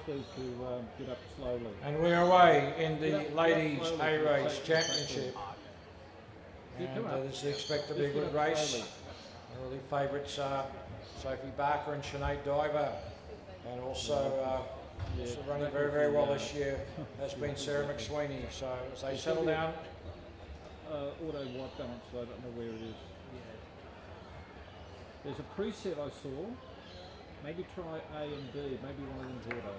Steve to get up slowly. And we're away in the Ladies A-Race Championship. And this is expected to be a good race. Early favourites are Sophie Barker and Sinead Diver. And also running very, very well this year has been Sarah McSweeney. So as they settle down. Auto white balance, so I don't know where it is. There's a preset I saw. Maybe try A and B. Maybe one of them's auto.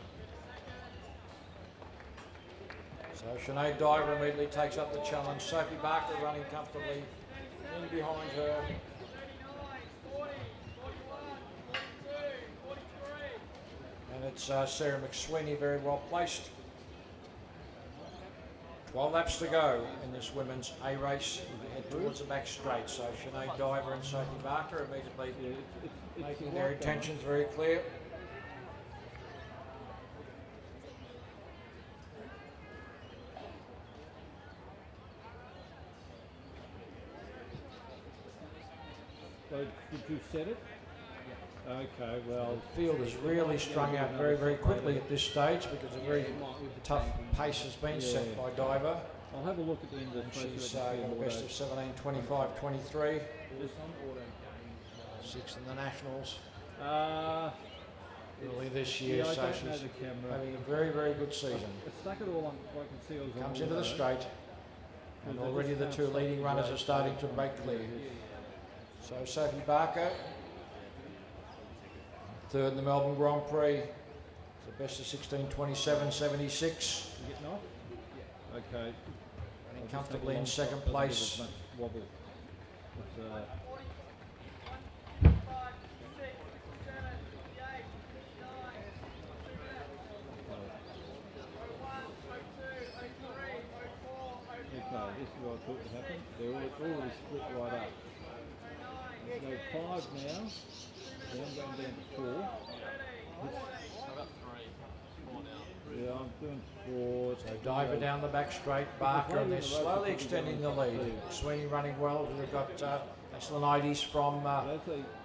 So Sinead Diver immediately takes up the challenge. Sophie Barker running comfortably in behind her. And it's Sarah McSweeney very well placed. 12 laps to go in this women's A race. We head towards the back straight. So Sinead Diver and Sophie Barker immediately making their intentions very clear. So did you set it? Okay, well, the field is really strung out very, very quickly at this stage because a very tough pace has been set by Diver. I'll have a look at the end of the race. She's got a best of 17, 25, 23. Sixth in the Nationals early this year, so she's having a very, very good season. I stuck it all on, I can see it was comes into the straight, and already the two leading runners are starting to break clear. So Sophie Barker, third in the Melbourne Grand Prix. It's the best of 16, 27, 76. You getting off? Yeah. Okay. Running comfortably in second place. Wobble. Okay, this is what I thought would happen. They're already split right up. There's no 5 now. Then I'm going down to 4. Yeah, I'm doing 4. So Diver down the back straight, Barker, and they're slowly extending the lead. Sweeney running well. We've got Aslanides from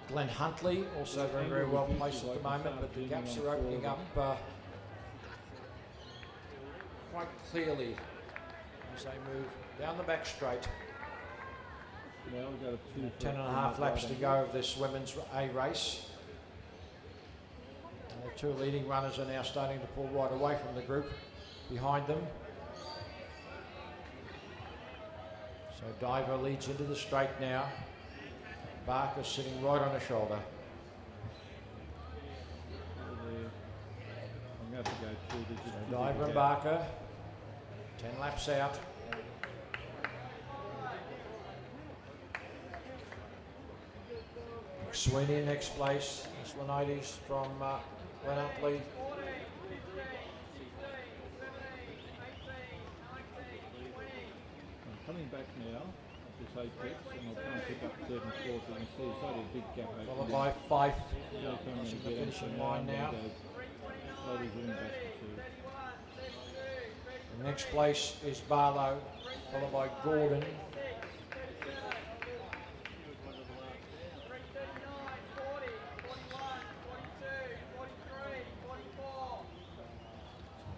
Glen Huntley, also very, very well placed at the moment, but the gaps are opening up quite clearly as they move down the back straight. Now we've got 10.5 laps to go of this women's A race. And the two leading runners are now starting to pull right away from the group behind them. So Diver leads into the straight now. Barker sitting right on her shoulder. I'm going to have to go 2 digits. So Diver and Barker, 10 laps out. Sweeney in next place, Aslanides from Glen Huntley. I'm coming back now at this apex and I'll try and pick up 3rd and 4th. You can see it's only a big gap. Followed by Fife. She's the finishing line now. The next place is Barlow, followed by Gordon.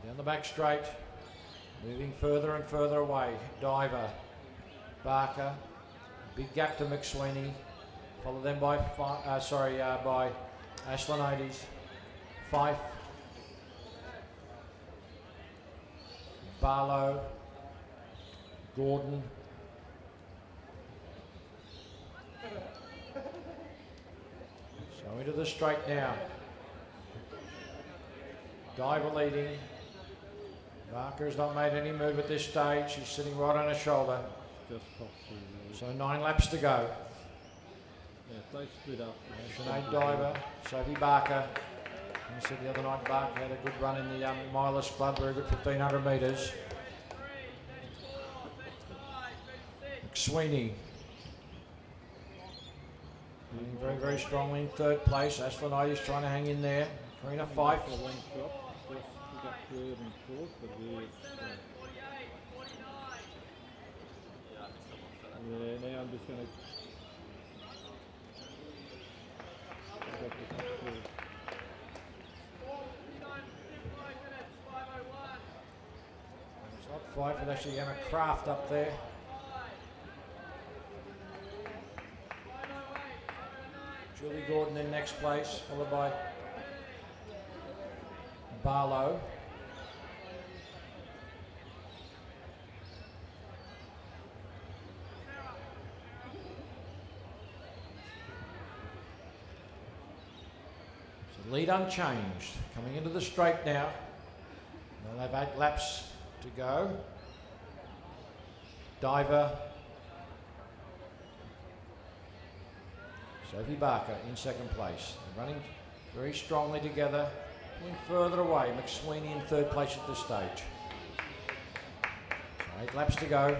Down the back straight, moving further and further away. Diver, Barker, big gap to McSweeney, followed then by by Aslanides, Fife, Barlow, Gordon. So into the straight now. Diver leading. Barker's not made any move at this stage. She's sitting right on her shoulder. So 9 laps to go. Yeah, they split up. Sinead Diver, Sophie Barker. I said the other night Barker had a good run in the Milers Club, very good 1500 metres. McSweeney. Very, very strongly in 3rd place. Aslanides trying to hang in there. Karina Fife. Yeah, now I'm just going to... fight with actually Emma Kraft up there. Julie Gordon in next place, followed by Barlow. So lead unchanged. Coming into the straight now. They'll have 8 laps to go. Diver. Sophie Barker in second place. They're running very strongly together. Going further away. McSweeney in third place at this stage. So 8 laps to go.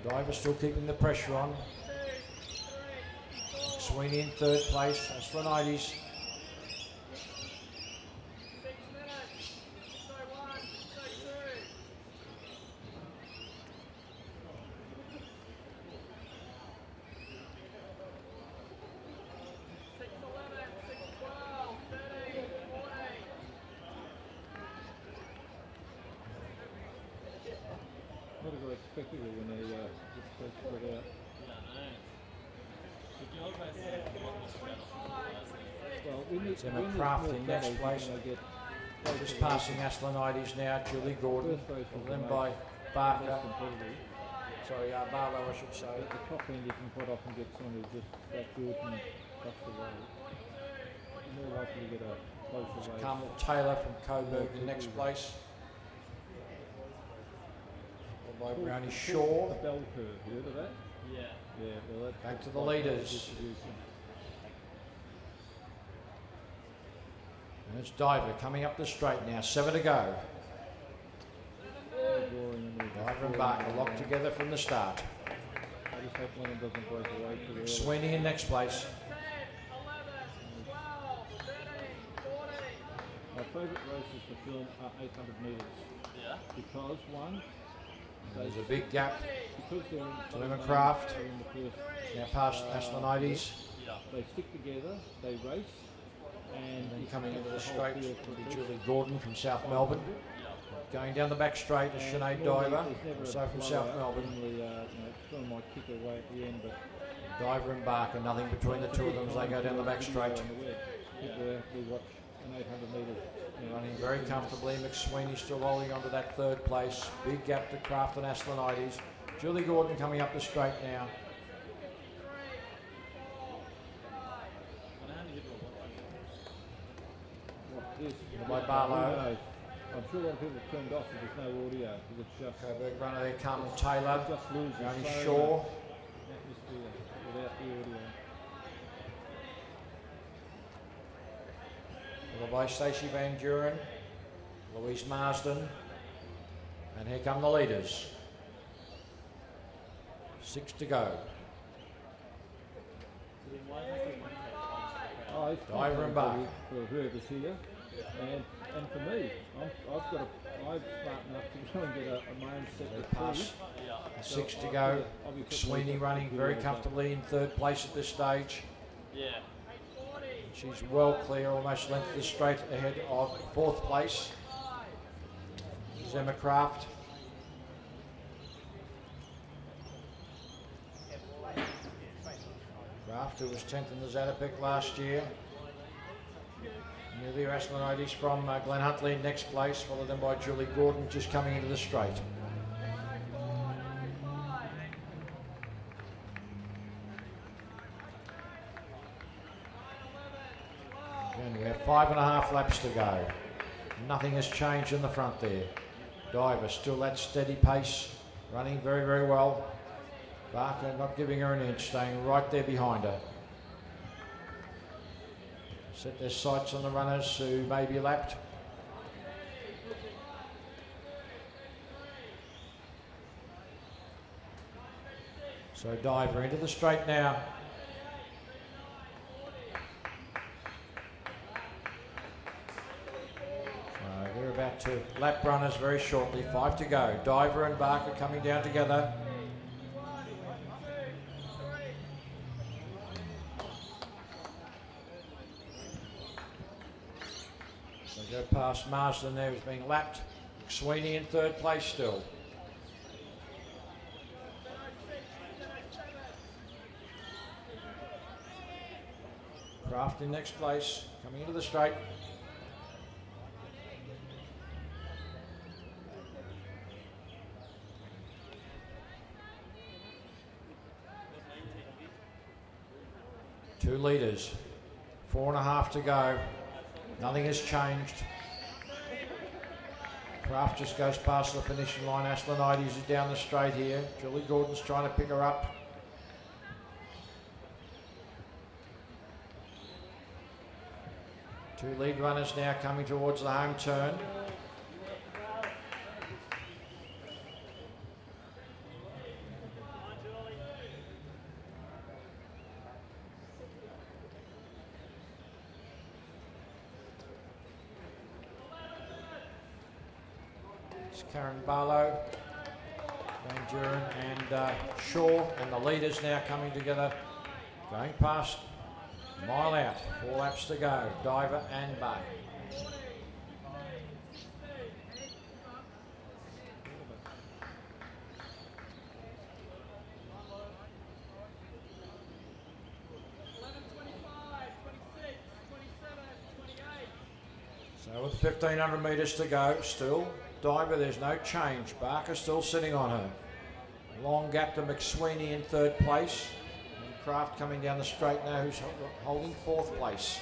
Diver still keeping the pressure on. McSweeney in third place. Aslanides. Not a great spectacle when they get so spread out. Well, Emma Kraft in next place. Just passing Aslanides now. Julie Gordon. Then by Barker. Sorry, Barlow, I should say. At the top end, you can quite often get someone who's just that good and busts away. You're more likely to get a closer race. Carmel Taylor from Coburg in next place. By Brownie Shaw. A bell curve, you heard of that? Yeah. Yeah, well, that's back to the leaders. And it's Diver coming up the straight now. 7 to go. Diver and Barker locked together from the start. I just hope one of them doesn't break away too early. Sweeney in next place. My favourite races to film are 800 metres. Yeah. Because one, there's a big gap because they're to Emma Kraft. in the first, Now past Aslanides. Yeah. they stick together, they race, and Then if coming you into catch the whole straight field will be for Julie Gordon from South Melbourne. Going down the back straight is Sinead Diver, also from South Melbourne. Someone might kick it away at the end, but Diver and Barker, nothing between the two of them as they go down the back straight. People actually watch an 800 metres. Running very comfortably. McSweeney still holding on to that third place. Big gap to Kraft and Aslanides. Julie Gordon coming up the straight now. By Barlow. I'm sure a lot of people have turned off if there's no audio because it's just Coburg runner there, Carmen Taylor. just loses Brownie so Shaw. much atmosphere without the audio. Followed by Stacey Van Duren, Louise Marsden, and here come the leaders. 6 to go. Oh, it's Diver and Barker. for whoever's here, and for me, I'm smart enough to go and get a main set They of pass. Yeah. 6 to go. Sweeney running very comfortably in third place at this stage. Yeah. She's well clear, almost length the straight ahead of fourth place. This is Emma Kraft. Kraft, who was 10th in the Zatopek last year. Amelia Aslanides from Glen Huntly in next place, followed then by Julie Gordon just coming into the straight. And we have 5.5 laps to go. Nothing has changed in the front there. Diver still that steady pace, running very, very well. Barker not giving her an inch, staying right there behind her. Set their sights on the runners who may be lapped. So Diver into the straight now. They're about to lap runners very shortly. 5 to go. Diver and Barker coming down together. They go past Marsden there, who's being lapped. McSweeney in third place still. Kraft in next place, coming into the straight. Two leaders, 4.5 to go. Nothing has changed. Kraft just goes past the finishing line. Aslanides is down the straight here. Julie Gordon's trying to pick her up. Two lead runners now coming towards the home turn. It's Karen Barlow, Van Duren and Shaw, and the leaders now coming together, going past. Mile out, 4 laps to go. Diver and Bay. So with 1,500 metres to go, still Diver, there's no change. Barker still sitting on her. Long gap to McSweeney in third place. Kraft coming down the straight now, who's holding fourth place.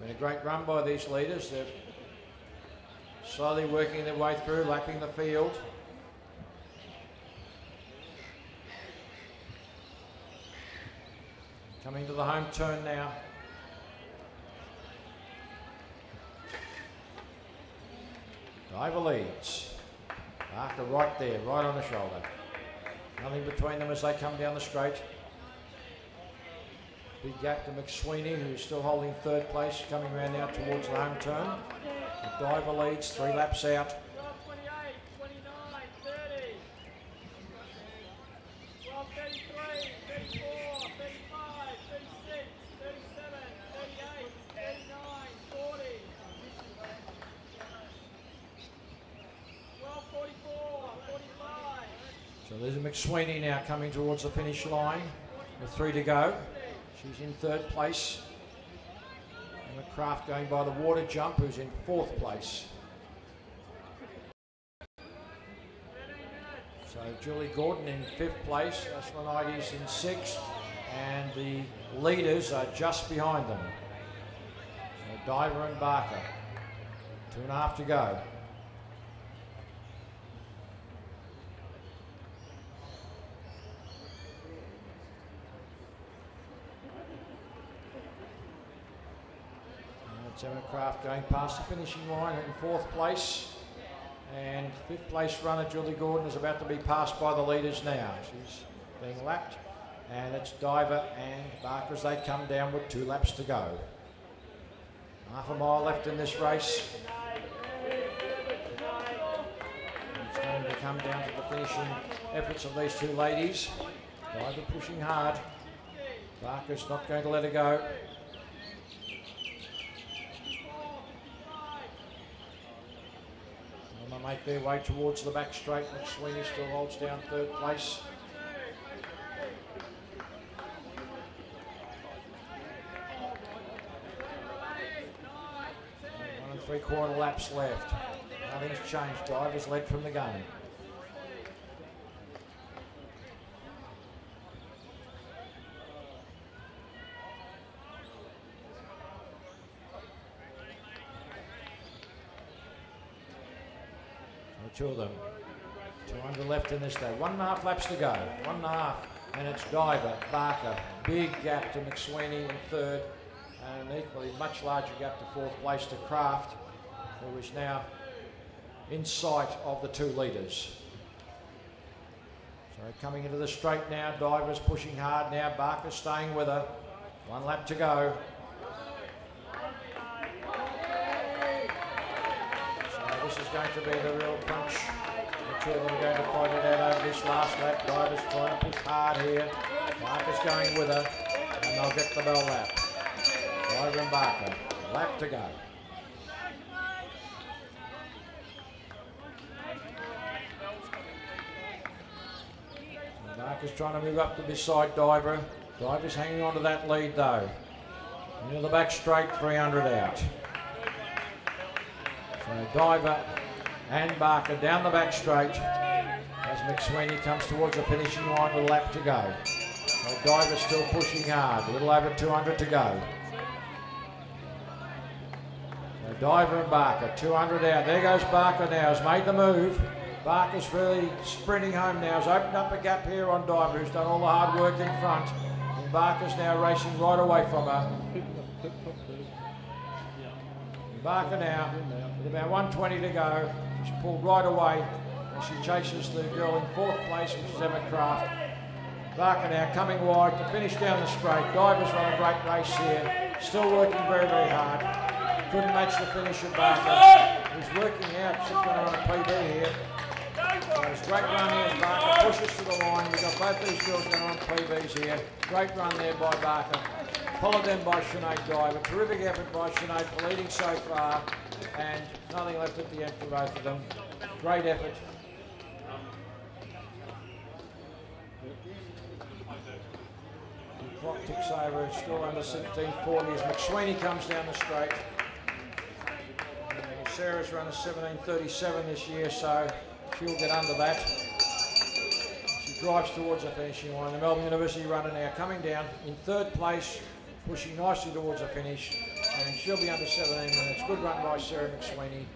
Been a great run by these leaders. They're slowly working their way through, lapping the field. Coming to the home turn now. Diver leads. Barker right there, right on the shoulder. Nothing between them as they come down the straight. Big gap to McSweeney, who's still holding third place, coming around now towards the home turn. The Diver leads, 3 laps out. 28, 29, 30. 12, 33, 34, 35, 36, 37, 38, 39, 40. 12, 44, 45. So there's a McSweeney now coming towards the finish line with 3 to go. She's in third place. And McCraft going by the water jump, who's in fourth place. So Julie Gordon in fifth place, Aslanides in sixth, and the leaders are just behind them. So Diver and Barker, 2.5 to go. Kraft going past the finishing line in fourth place, and fifth place runner Julie Gordon is about to be passed by the leaders now. She's being lapped, and it's Diver and Barker as they come down with 2 laps to go. Half a mile left in this race. It's going to come down to the finishing efforts of these 2 ladies. Diver pushing hard. Barker's not going to let her go. They make their way towards the back straight. McSweeney still holds down third place. 1 3/4 laps left. Nothing's changed. Divers led from the gun. Two of them. 200 left in this day. 1.5 laps to go. 1.5. And it's Diver, Barker. Big gap to McSweeney in third. And an equally much larger gap to fourth place to Kraft, who is now in sight of the 2 leaders. So coming into the straight now. Diver's pushing hard now. Barker staying with her. 1 lap to go. This is going to be the real punch two of them are going to fight it out over this last lap. Diver's trying to push hard here. Barker's going with her, and they'll get the bell lap. Diver and Barker, lap to go. And Barker's trying to move up to beside Diver. Diver's hanging on to that lead though. Into the back straight, 300 out. So Diver and Barker down the back straight as McSweeney comes towards the finishing line with a lap to go. So Diver's still pushing hard, a little over 200 to go. So Diver and Barker, 200 out. There goes Barker now, has made the move. Barker's really sprinting home now, has opened up a gap here on Diver, who's done all the hard work in front. And Barker's now racing right away from her. Barker now, with about 120 to go, she's pulled right away and she chases the girl in fourth place, which is Emma Craft. Barker now coming wide to finish down the straight. Diver's run a great race here, still working very, very hard. Couldn't match the finish of Barker. He's working out, she's going to run a PB here. So it's a great run here as Barker pushes to the line. We've got both these girls going to run PBs here. Great run there by Barker. Followed then by Sinead Diver. Terrific effort by Sinead for leading so far, and nothing left at the end for both of them. Great effort. The clock ticks over, it's still under 16:40 as McSweeney comes down the straight. And Sarah's run a 17:37 this year, so she'll get under that. She drives towards the finishing line. The Melbourne University runner now coming down in third place, pushing nicely towards the finish, and she'll be under 17 minutes. Good run by Sarah McSweeney.